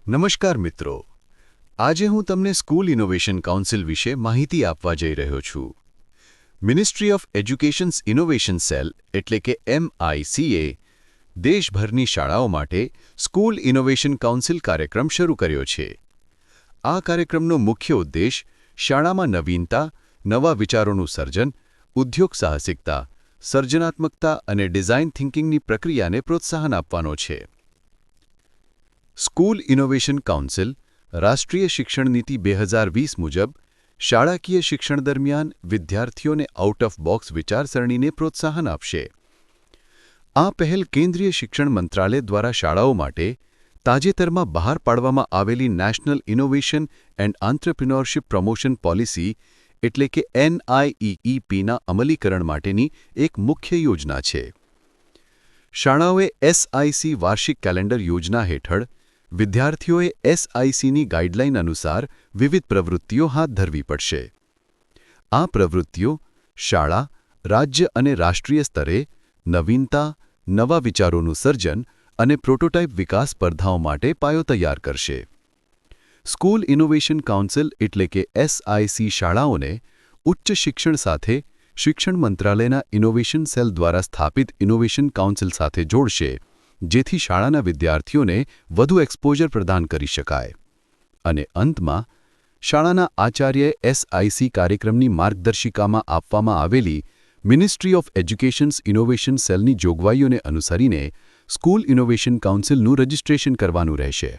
નમસ્કાર મિત્રો, આજે હું તમને સ્કૂલ ઇનોવેશન કાઉન્સિલ વિશે માહિતી આપવા જઈ રહ્યો છું. Ministry of educations innovation cell એટલે કે MICએ દેશભરની શાળાઓ માટે સ્કૂલ ઇનોવેશન કાઉન્સિલ કાર્યક્રમ શરૂ કર્યો છે. આ કાર્યક્રમનો મુખ્ય ઉદ્દેશ શાળામાં નવીનતા, નવા વિચારોનું સર્જન, ઉદ્યોગ સાહસિકતા, સર્જનાત્મકતા અને ડિઝાઇન થિંકિંગની પ્રક્રિયાને પ્રોત્સાહન આપવાનો છે. સ્કૂલ ઇનોવેશન કાઉન્સિલ રાષ્ટ્રીય શિક્ષણ નીતિ 2020 મુજબ શાળાકીય શિક્ષણ દરમિયાન વિદ્યાર્થીઓને આઉટ ઓફ બોક્સ વિચારસરણીને પ્રોત્સાહન આપશે. આ પહેલ કેન્દ્રીય શિક્ષણ મંત્રાલય દ્વારા શાળાઓ માટે તાજેતરમાં બહાર પાડવામાં આવેલી national innovation and entrepreneurship promotion policy એટલે કે NIEEPના અમલીકરણ માટેની એક મુખ્ય યોજના છે. શાળાઓએ SIC વાર્ષિક કેલેન્ડર યોજના હેઠળ વિદ્યાર્થીઓએ SICની ગાઇડલાઇન અનુસાર વિવિધ પ્રવૃત્તિઓ હાથ ધરવી પડશે. આ પ્રવૃત્તિઓ શાળા, રાજ્ય અને રાષ્ટ્રીય સ્તરે નવીનતા, નવા વિચારોનું સર્જન અને પ્રોટોટાઇપ વિકાસ સ્પર્ધાઓ માટે પાયો તૈયાર કરશે. સ્કૂલ ઇનોવેશન કાઉન્સિલ એટલે કે SIC શાળાઓને ઉચ્ચ શિક્ષણ સાથે શિક્ષણ મંત્રાલયના ઇનોવેશન સેલ દ્વારા સ્થાપિત ઇનોવેશન કાઉન્સિલ સાથે જોડશે, જેથી શાળાના વિદ્યાર્થીઓને વધુ એક્સપોઝર પ્રદાન કરી શકાય. અને અંતમાં, શાળાના આચાર્યએ SIC કાર્યક્રમની માર્ગદર્શિકામાં આપવામાં આવેલી મિનિસ્ટ્રી ઓફ એજ્યુકેશન્સ ઇનોવેશન સેલની જોગવાઈઓને અનુસરીને સ્કૂલ ઇનોવેશન કાઉન્સિલનું રજિસ્ટ્રેશન કરવાનું રહેશે.